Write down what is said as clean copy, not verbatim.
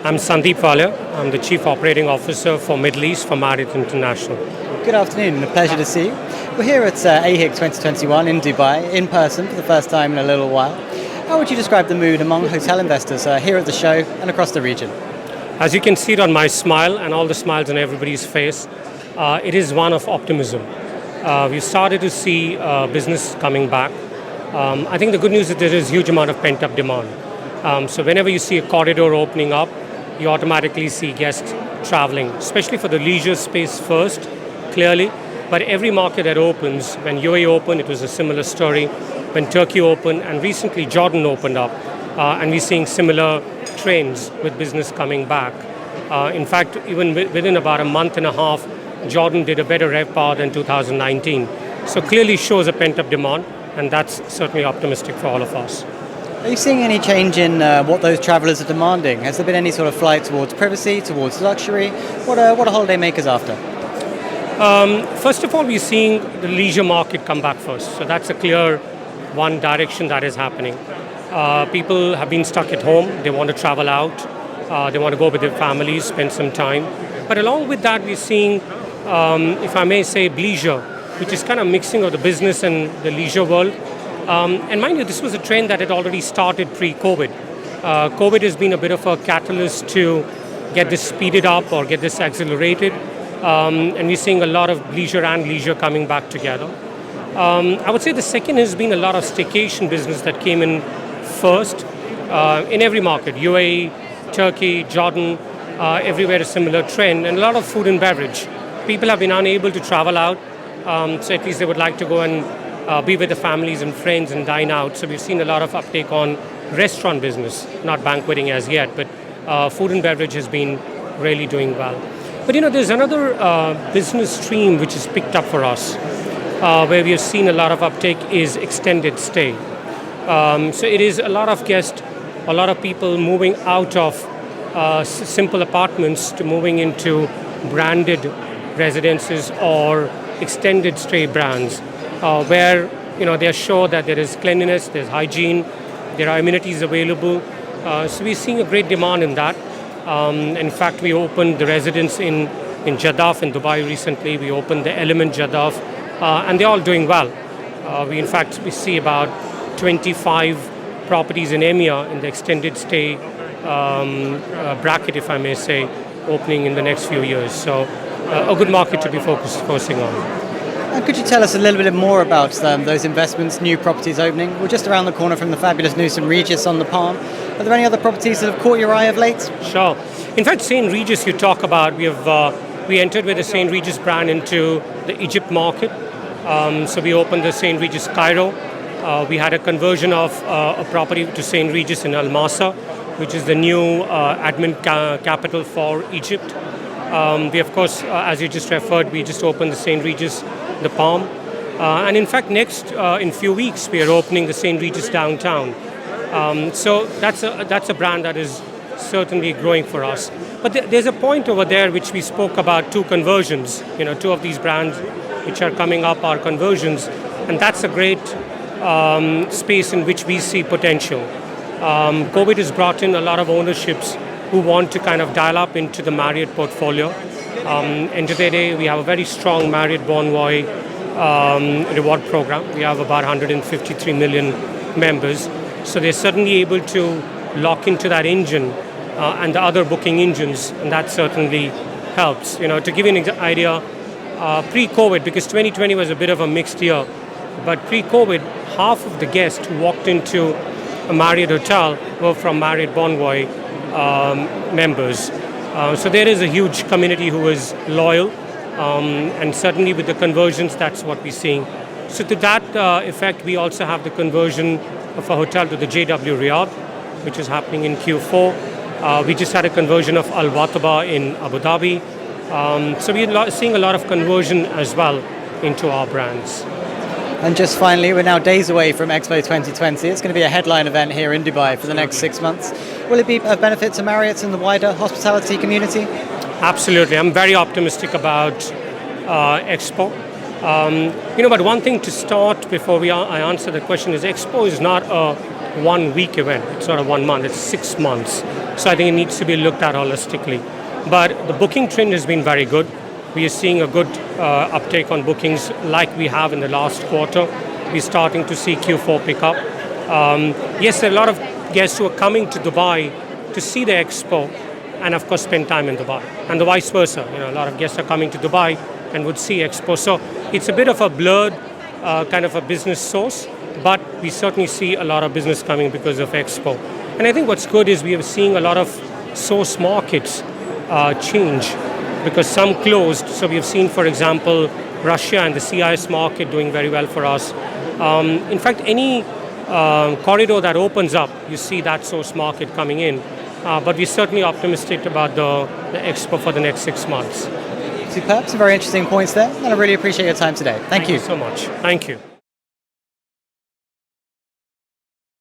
I'm Sandeep Walia. I'm the Chief Operating Officer for Middle East for Marriott International. Good afternoon, and a pleasure to see you. We're here at AHIG 2021 in Dubai, in person for the first time in a little while. How would you describe the mood among hotel investors here at the show and across the region? As you can see it on my smile and all the smiles on everybody's face, it is one of optimism. We've started to see business coming back. I think the good news is there is a huge amount of pent-up demand. So whenever you see a corridor opening up, you automatically see guests traveling, especially for the leisure space first, clearly. But every market that opens, when UAE opened, it was a similar story. When Turkey opened, and recently Jordan opened up, and we're seeing similar trends with business coming back. In fact, even within about a month and a half, Jordan did a better RevPAR than 2019. So clearly shows a pent-up demand, and that's certainly optimistic for all of us. Are you seeing any change in what those travelers are demanding? Has there been any sort of flight towards privacy, towards luxury? What are holidaymakers after? First of all, we're seeing the leisure market come back first. So that's a clear one direction that is happening. People have been stuck at home. They want to travel out. They want to go with their families, spend some time. But along with that, we're seeing, if I may say, bleisure, which is kind of mixing of the business and the leisure world. And mind you, this was a trend that had already started pre-COVID. COVID has been a bit of a catalyst to get this speeded up or get this accelerated. And we're seeing a lot of leisure and leisure coming back together. I would say the second has been a lot of staycation business that came in first in every market. UAE, Turkey, Jordan, everywhere a similar trend. And a lot of food and beverage. People have been unable to travel out, so at least they would like to go and be with the families and friends and dine out. So we've seen a lot of uptake on restaurant business, not banqueting as yet, but food and beverage has been really doing well. But there's another business stream which is picked up for us, where we have seen a lot of uptake is extended stay. So it is a lot of guests, a lot of people moving out of simple apartments to moving into branded residences or extended stay brands. Where they are sure that there is cleanliness, there's hygiene, there are amenities available. So we're seeing a great demand in that. In fact, we opened the residence in Jeddah in Dubai recently. We opened the Element Jeddah, and they're all doing well. We see about 25 properties in EMEA in the extended stay bracket, if I may say, opening in the next few years. So a good market to be focusing on. And could you tell us a little bit more about those investments, new properties opening? We're just around the corner from the fabulous new St. Regis on the Palm. Are there any other properties that have caught your eye of late? Sure. In fact, St. Regis you talk about, we entered with the St. Regis brand into the Egypt market. So we opened the St. Regis Cairo. We had a conversion of a property to St. Regis in Al Masa, which is the new admin capital for Egypt. We, of course, as you just referred, we just opened the St. Regis the Palm. And in fact, next, in few weeks, we are opening the St. Regis downtown. So that's a brand that is certainly growing for us. But there's a point over there which we spoke about, two conversions. Two of these brands which are coming up are conversions. And that's a great space in which we see potential. COVID has brought in a lot of ownerships who want to kind of dial up into the Marriott portfolio. And today we have a very strong Marriott Bonvoy reward program. We have about 153 million members. So they're certainly able to lock into that engine and the other booking engines, and that certainly helps. To give you an idea, pre-COVID, because 2020 was a bit of a mixed year, but pre-COVID, half of the guests who walked into a Marriott hotel were from Marriott Bonvoy members. So there is a huge community who is loyal, and certainly with the conversions, that's what we're seeing. So to that effect, we also have the conversion of a hotel to the JW Riyadh, which is happening in Q4. We just had a conversion of Al Wataba in Abu Dhabi. So we're seeing a lot of conversion as well into our brands. And just finally, we're now days away from Expo 2020. It's going to be a headline event here in Dubai for the next 6 months. Will it be of benefit to Marriott and the wider hospitality community? Absolutely. I'm very optimistic about Expo. But one thing to start before I answer the question is Expo is not a 1 week event. It's not a 1 month, it's 6 months. So I think it needs to be looked at holistically. But the booking trend has been very good. We are seeing a good uptake on bookings like we have in the last quarter. We're starting to see Q4 pick up. Yes, there are a lot of guests who are coming to Dubai to see the Expo and of course spend time in Dubai. And the vice versa. A lot of guests are coming to Dubai and would see Expo. So it's a bit of a blurred kind of a business source, but we certainly see a lot of business coming because of Expo. And I think what's good is we are seeing a lot of source markets change because some closed. So we have seen, for example, Russia and the CIS market doing very well for us. In fact, any corridor that opens up, you see that source market coming in. But we're certainly optimistic about the Expo for the next 6 months. Superb. Some very interesting points there, and I really appreciate your time today. Thank you so much. Thank you.